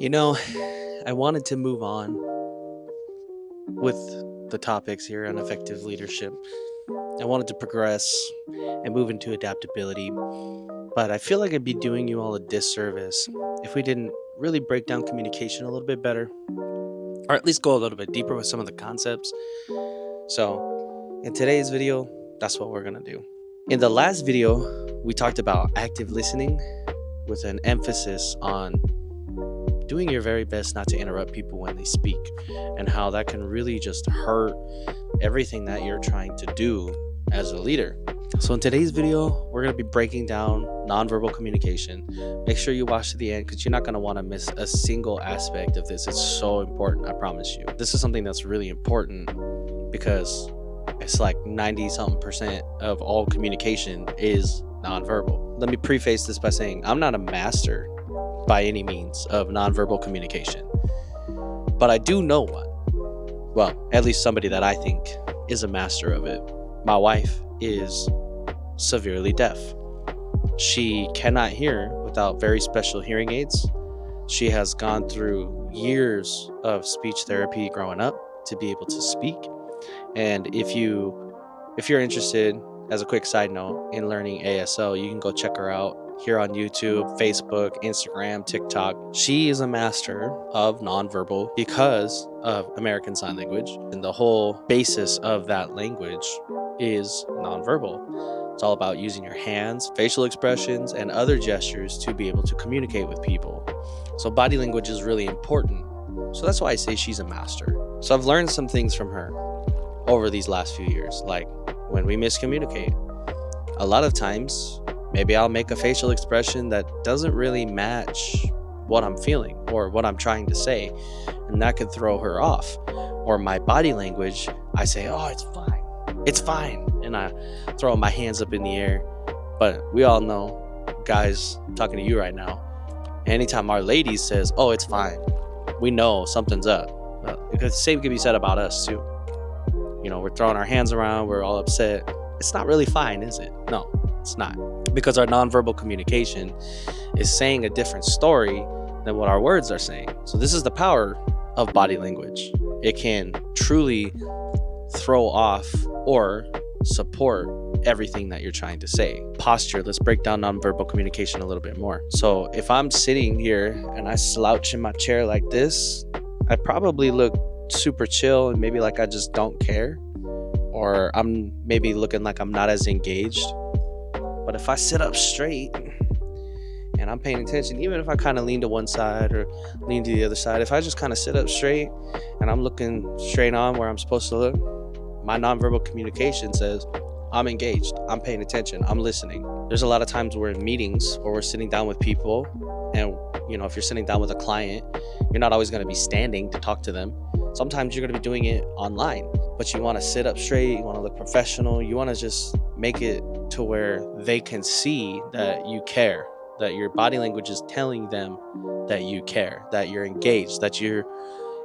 You know, I wanted to move on with the topics here on effective leadership. I wanted to progress and move into adaptability, but I feel like I'd be doing you all a disservice if we didn't really break down communication a little bit better, or at least go a little bit deeper with some of the concepts. So, in today's video, that's what we're gonna do. In the last video, we talked about active listening with an emphasis on doing your very best not to interrupt people when they speak, and how that can really just hurt everything that you're trying to do as a leader. So in today's video, we're going to be breaking down nonverbal communication. Make sure you watch to the end because you're not going to want to miss a single aspect of this. It's so important, I promise you. This is something that's really important because it's like 90 something percent of all communication is nonverbal. Let me preface this by saying I'm not a master by any means of nonverbal communication, but I do know one. Well, at least somebody that I think is a master of it. My wife is severely deaf. She cannot hear without very special hearing aids. She has gone through years of speech therapy growing up to be able to speak. And if you're interested, as a quick side note, in learning ASL, you can go check her out here on YouTube, Facebook, Instagram, TikTok. She is a master of nonverbal because of American Sign Language, and the whole basis of that language is nonverbal. It's all about using your hands, facial expressions, and other gestures to be able to communicate with people. So body language is really important. So that's why I say she's a master. So I've learned some things from her over these last few years, like when we miscommunicate. A lot of times, maybe I'll make a facial expression that doesn't really match what I'm feeling or what I'm trying to say, and that could throw her off. Or my body language, I say, oh, it's fine, and I throw my hands up in the air. But we all know, guys, I'm talking to you right now, anytime our lady says, oh, it's fine, we know something's up. Because the same could be said about us too. You know, we're throwing our hands around, we're all upset. It's not really fine, is it? No, it's not. Because our nonverbal communication is saying a different story than what our words are saying. So this is the power of body language. It can truly throw off or support everything that you're trying to say. Posture, let's break down nonverbal communication a little bit more. So if I'm sitting here and I slouch in my chair like this, I probably look super chill and maybe like I just don't care, or I'm maybe looking like I'm not as engaged. But if I sit up straight and I'm paying attention, even if I kind of lean to one side or lean to the other side, if I just kind of sit up straight and I'm looking straight on where I'm supposed to look, my nonverbal communication says I'm engaged, I'm paying attention, I'm listening. There's a lot of times we're in meetings or we're sitting down with people, and you know, if you're sitting down with a client, you're not always going to be standing to talk to them. Sometimes you're going to be doing it online, but you want to sit up straight, you want to look professional, you want to just make it to where they can see that you care, that your body language is telling them that you care, that you're engaged, that you're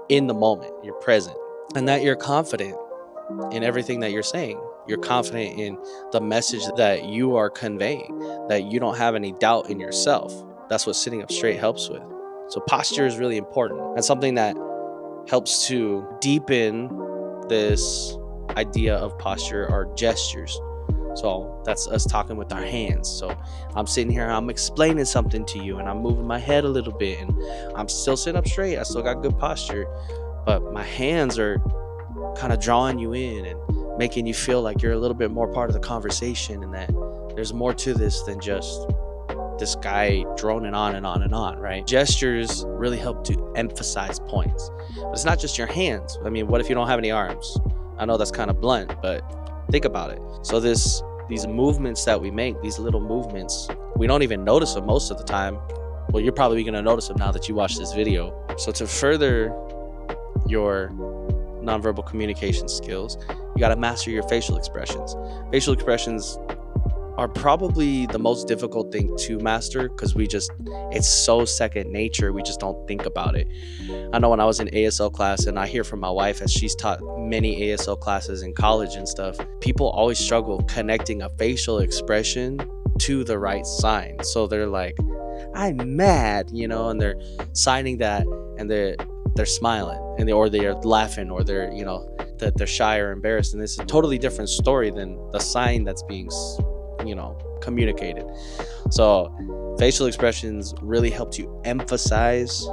in the moment, you're present, and that you're confident in everything that you're saying. You're confident in the message that you are conveying, that you don't have any doubt in yourself. That's what sitting up straight helps with. So posture is really important, and something that helps to deepen this idea of posture are gestures. So that's us talking with our hands. So I'm sitting here, I'm explaining something to you, and I'm moving my head a little bit, and I'm still sitting up straight. I still got good posture, but my hands are kind of drawing you in and making you feel like you're a little bit more part of the conversation, and that there's more to this than just this guy droning on and on and on, right? Gestures really help to emphasize points. But it's not just your hands. I mean, what if you don't have any arms? I know that's kind of blunt, but think about it. So these movements that we make, these little movements, we don't even notice them most of the time. Well, you're probably going to notice them now that you watch this video. So to further your nonverbal communication skills, you got to master your facial expressions. Facial expressions are probably the most difficult thing to master because it's so second nature, we just don't think about it. I know when I was in ASL class, and I hear from my wife as she's taught many ASL classes in college and stuff, people always struggle connecting a facial expression to the right sign. So they're like, I'm mad, and they're signing that, and they're smiling, and or they're laughing, or they're, that they're shy or embarrassed, and it's a totally different story than the sign that's being communicated. So facial expressions really helps you emphasize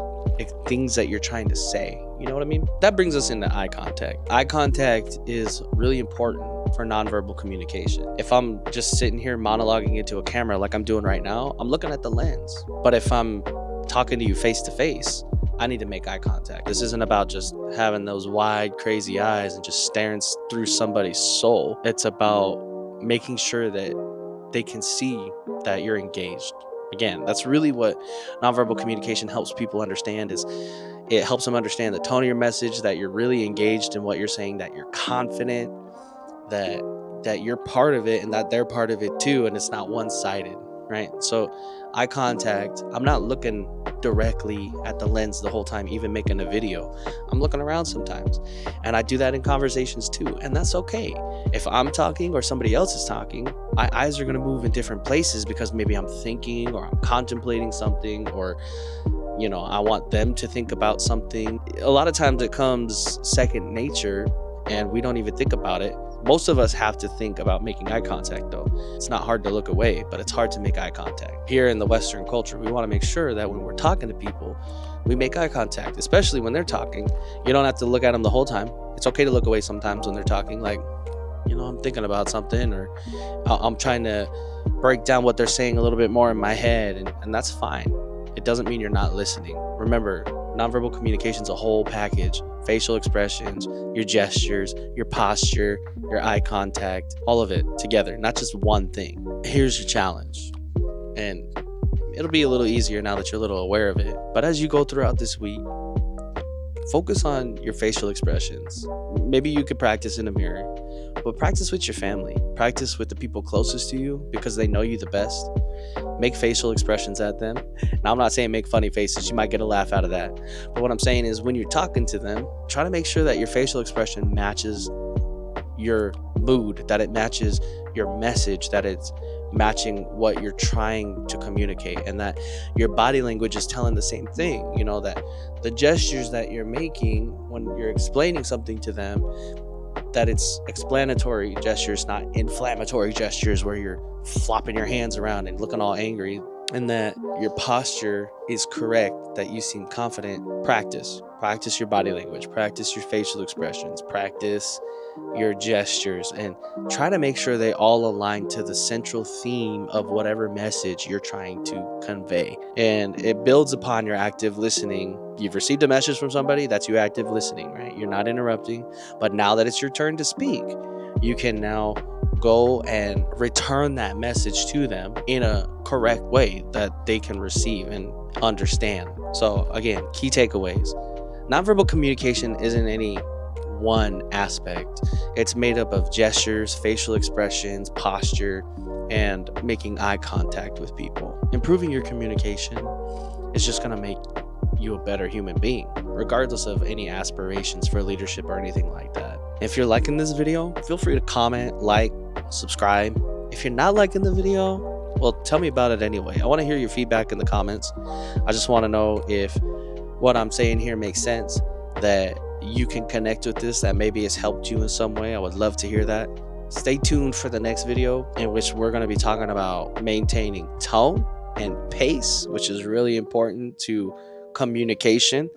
things that you're trying to say. You know what I mean? That brings us into eye contact. Eye contact is really important for nonverbal communication. If I'm just sitting here monologuing into a camera like I'm doing right now, I'm looking at the lens. But if I'm talking to you face to face, I need to make eye contact. This isn't about just having those wide, crazy eyes and just staring through somebody's soul. It's about making sure that they can see that you're engaged. Again, that's really what nonverbal communication helps people understand. Is it helps them understand the tone of your message, that you're really engaged in what you're saying, that you're confident, that you're part of it and that they're part of it too, and it's not one-sided, right? So eye contact, I'm not looking directly at the lens the whole time, even making a video. I'm looking around sometimes, and I do that in conversations too, and that's okay. If I'm talking or somebody else is talking, my eyes are going to move in different places because maybe I'm thinking or I'm contemplating something, or I want them to think about something. A lot of times it comes second nature and we don't even think about it. Most of us have to think about making eye contact, though. It's not hard to look away, but it's hard to make eye contact. Here in the Western culture, we want to make sure that when we're talking to people, we make eye contact, especially when they're talking. You don't have to look at them the whole time. It's okay to look away sometimes when they're talking, like, I'm thinking about something, or I'm trying to break down what they're saying a little bit more in my head, and that's fine. It doesn't mean you're not listening. Remember, nonverbal communication is a whole package. Facial expressions, your gestures, your posture, your eye contact, all of it together, not just one thing. Here's your challenge, and it'll be a little easier now that you're a little aware of it. But as you go throughout this week, focus on your facial expressions. Maybe you could practice in a mirror, but practice with your family. Practice with the people closest to you because they know you the best. Make facial expressions at them. Now, I'm not saying make funny faces. You might get a laugh out of that. But what I'm saying is when you're talking to them, try to make sure that your facial expression matches your mood, that it matches your message, that it's matching what you're trying to communicate, and that your body language is telling the same thing. That the gestures that you're making when you're explaining something to them, that it's explanatory gestures, not inflammatory gestures where you're flopping your hands around and looking all angry, and that your posture is correct, that you seem confident. Practice your body language, practice your facial expressions, practice your gestures, and try to make sure they all align to the central theme of whatever message you're trying to convey. And it builds upon your active listening. You've received a message from somebody, that's you active listening, right? You're not interrupting. But now that it's your turn to speak, you can now go and return that message to them in a correct way that they can receive and understand. So again, key takeaways. Nonverbal communication isn't any one aspect. It's made up of gestures, facial expressions, posture, and making eye contact with people. Improving your communication is just going to make you a better human being, regardless of any aspirations for leadership or anything like that. If you're liking this video, feel free to comment, like, subscribe. If you're not liking the video, well, tell me about it anyway. I want to hear your feedback in the comments. I just want to know if what I'm saying here makes sense, that you can connect with this, that maybe it's helped you in some way. I would love to hear that. Stay tuned for the next video, in which we're going to be talking about maintaining tone and pace, which is really important to communication.